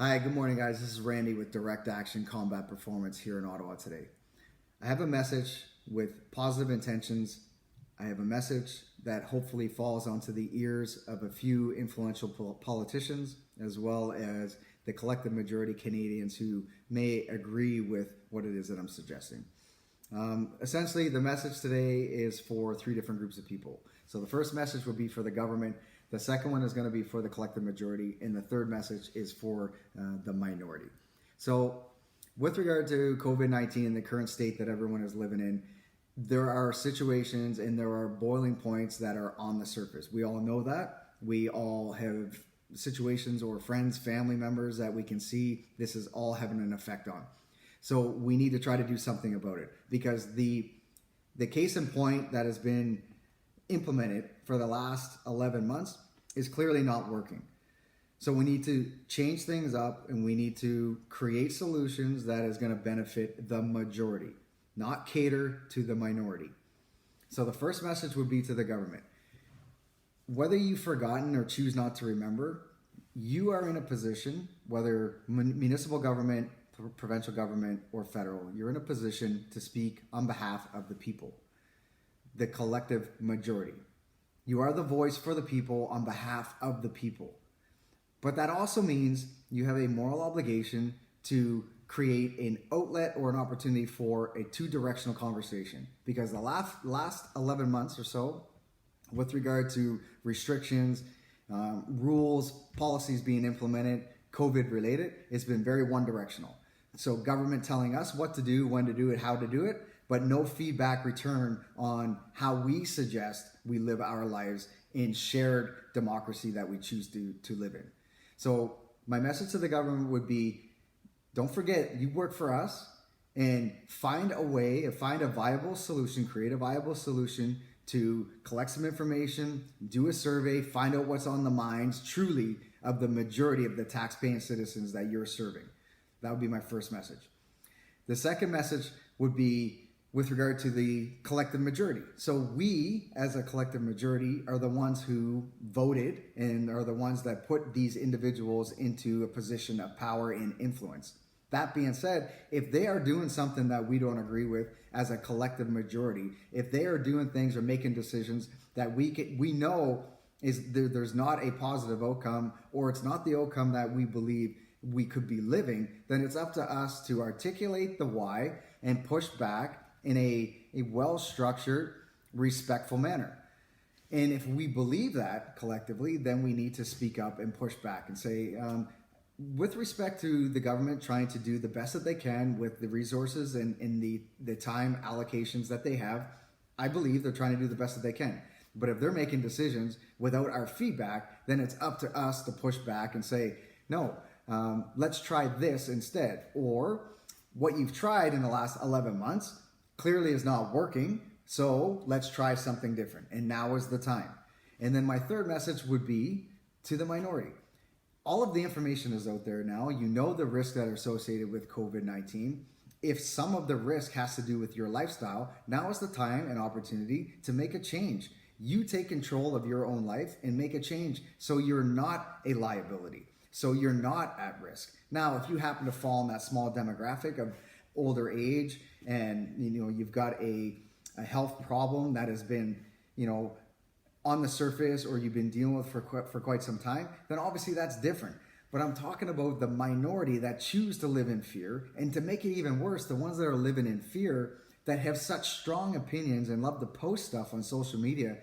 Hi, good morning, guys. This is Randy with Direct Action Combat Performance here in Ottawa today. I have a message with positive intentions. I have a message that hopefully falls onto the ears of a few influential politicians, as well as the collective majority Canadians who may agree with what it is that I'm suggesting. Essentially, the message today is for three different groups of people. So the first message would be for the government. The second one is going to be for the collective majority. And the third message is for the minority. So with regard to COVID-19 and the current state that everyone is living in, there are situations and there are boiling points that are on the surface. We all know that. We all have situations or friends, family members that we can see this is all having an effect on. So we need to try to do something about it, because the case in point that has been implemented for the last 11 months is clearly not working. So we need to change things up, and we need to create solutions that is going to benefit the majority, not cater to the minority. So the first message would be to the government. Whether you've forgotten or choose not to remember, you are in a position, whether municipal government, provincial government, or federal, you're in a position to speak on behalf of the people, the collective majority. You are the voice for the people on behalf of the people. But that also means you have a moral obligation to create an outlet or an opportunity for a two-directional conversation. Because the last 11 months or so, with regard to restrictions, rules, policies being implemented, COVID related, it's been very one-directional. So government telling us what to do, when to do it, how to do it, but no feedback return on how we suggest we live our lives in shared democracy that we choose to live in. So my message to the government would be, don't forget, you work for us, and find a way, find a viable solution, create a viable solution to collect some information, do a survey, find out what's on the minds truly of the majority of the tax-paying citizens that you're serving. That would be my first message. The second message would be with regard to the collective majority. So we, as a collective majority, are the ones who voted and are the ones that put these individuals into a position of power and influence. That being said, if they are doing something that we don't agree with as a collective majority, if they are doing things or making decisions that we know there's not a positive outcome, or it's not the outcome that we believe we could be living, then it's up to us to articulate the why and push back in a well-structured, respectful manner. And if we believe that collectively, then we need to speak up and push back and say, with respect to the government trying to do the best that they can with the resources and the time allocations that they have, I believe they're trying to do the best that they can. But if they're making decisions without our feedback, then it's up to us to push back and say, no, let's try this instead. Or what you've tried in the last 11 months clearly is not working, so let's try something different. And now is the time. And then my third message would be to the minority. All of the information is out there now. You know the risks that are associated with COVID-19. If some of the risk has to do with your lifestyle, now is the time and opportunity to make a change. You take control of your own life and make a change so you're not a liability, so you're not at risk. Now, if you happen to fall in that small demographic of older age and you've got a health problem that has been on the surface, or you've been dealing with for quite some time, then obviously that's different. But I'm talking about the minority that choose to live in fear, and to make it even worse, the ones that are living in fear that have such strong opinions and love to post stuff on social media.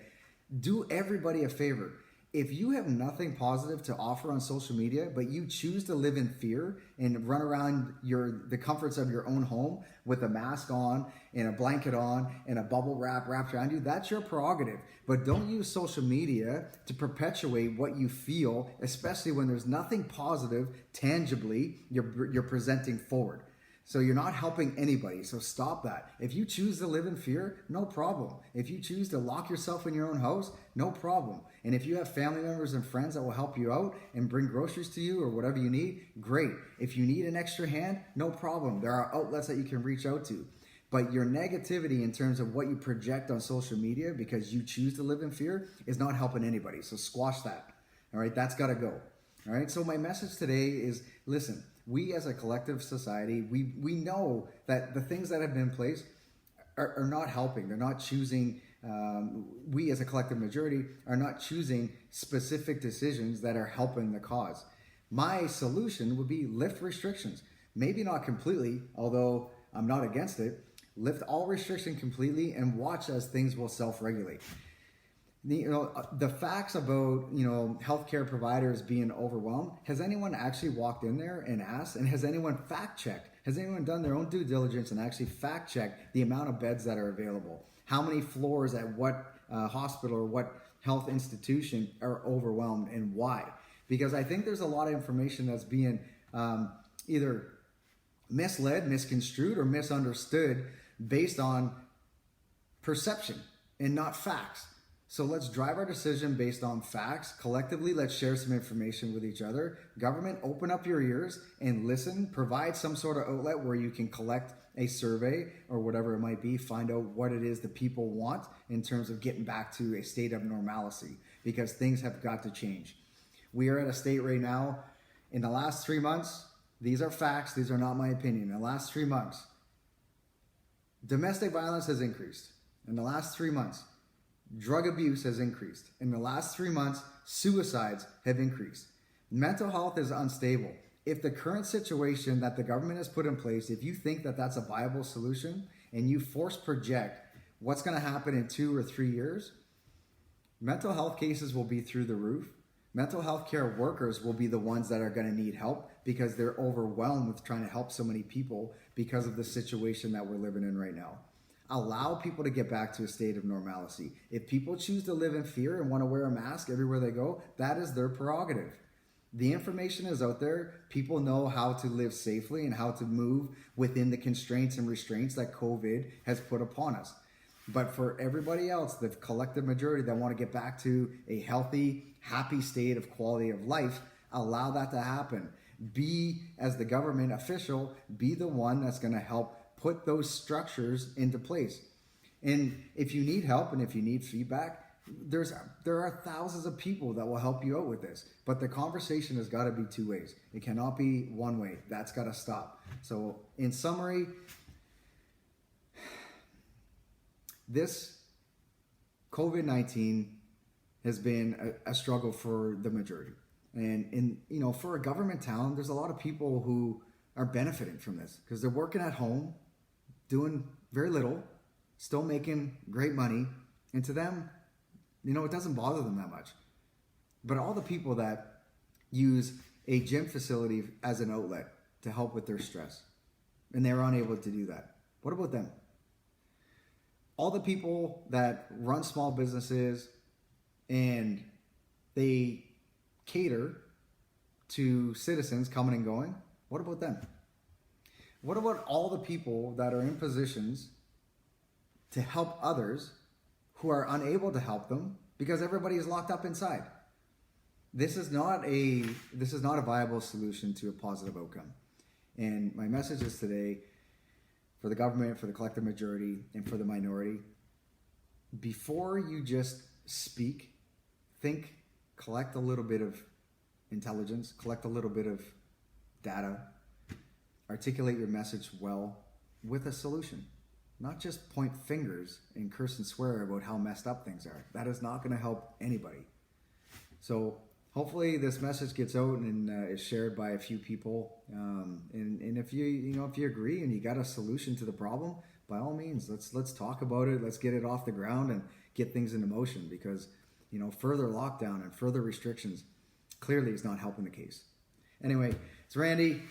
Do everybody a favor. If you have nothing positive to offer on social media, but you choose to live in fear and run around the comforts of your own home with a mask on and a blanket on and a bubble wrapped around you, that's your prerogative. But don't use social media to perpetuate what you feel, especially when there's nothing positive tangibly you're presenting forward. So you're not helping anybody. So stop that. If you choose to live in fear, no problem. If you choose to lock yourself in your own house, no problem. And if you have family members and friends that will help you out and bring groceries to you or whatever you need, great. If you need an extra hand, no problem. There are outlets that you can reach out to. But your negativity in terms of what you project on social media because you choose to live in fear is not helping anybody. So squash that. All right, that's got to go. All right. So my message today is, listen, we as a collective society, we know that the things that have been in place are not helping. They're not choosing, we as a collective majority are not choosing specific decisions that are helping the cause. My solution would be lift restrictions. Maybe not completely, although I'm not against it. Lift all restriction completely and watch as things will self-regulate. The facts about healthcare providers being overwhelmed, has anyone actually walked in there and asked, and has anyone fact checked, has anyone done their own due diligence and actually fact checked the amount of beds that are available, how many floors at what hospital or what health institution are overwhelmed, and why? Because I think there's a lot of information that's being either misled, misconstrued, or misunderstood based on perception and not facts. So let's drive our decision based on facts. Collectively, let's share some information with each other. Government, open up your ears and listen. Provide some sort of outlet where you can collect a survey or whatever it might be. Find out what it is the people want in terms of getting back to a state of normalcy, because things have got to change. We are at a state right now, in the last 3 months, these are facts, these are not my opinion. In the last 3 months, domestic violence has increased. In the last 3 months, drug abuse has increased. In the last 3 months, suicides have increased. Mental health is unstable. If the current situation that the government has put in place, if you think that that's a viable solution and you force project what's going to happen in 2 or 3 years, mental health cases will be through the roof. Mental health care workers will be the ones that are going to need help because they're overwhelmed with trying to help so many people because of the situation that we're living in right now. Allow people to get back to a state of normalcy. If people choose to live in fear and want to wear a mask everywhere they go, that is their prerogative. The information is out there. People know how to live safely and how to move within the constraints and restraints that COVID has put upon us. But for everybody else, the collective majority that want to get back to a healthy, happy state of quality of life, allow that to happen. Be, as the government official, be the one that's going to help put those structures into place. And if you need help and if you need feedback, there are thousands of people that will help you out with this. But the conversation has got to be 2 ways. It cannot be one way. That's got to stop. So in summary, this COVID-19 has been a struggle for the majority. And for a government town, there's a lot of people who are benefiting from this because they're working at home, doing very little, still making great money. And to them, it doesn't bother them that much. But all the people that use a gym facility as an outlet to help with their stress, and they're unable to do that, what about them? All the people that run small businesses and they cater to citizens coming and going, what about them? What about all the people that are in positions to help others who are unable to help them because everybody is locked up inside? This is not a viable solution to a positive outcome. And my message is today, for the government, for the collective majority, and for the minority, before you just speak, think, collect a little bit of intelligence, collect a little bit of data, articulate your message well with a solution. Not just point fingers and curse and swear about how messed up things are. That is not going to help anybody. So hopefully this message gets out and is shared by a few people. And if you agree and you got a solution to the problem, by all means, let's talk about it. Let's get it off the ground and get things into motion, because further lockdown and further restrictions clearly is not helping the case. Anyway, it's Randy.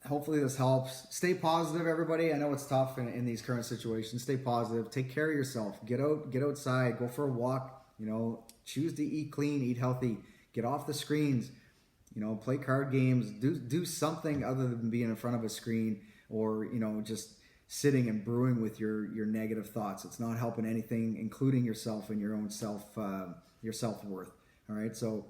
Hopefully this helps. Stay positive, everybody. I know it's tough in these current situations. Stay positive. Take care of yourself. Get outside. Go for a walk. Choose to eat clean, eat healthy. Get off the screens. Play card games. Do something other than being in front of a screen or just sitting and brewing with your negative thoughts. It's not helping anything, including yourself and your own self-worth. All right. So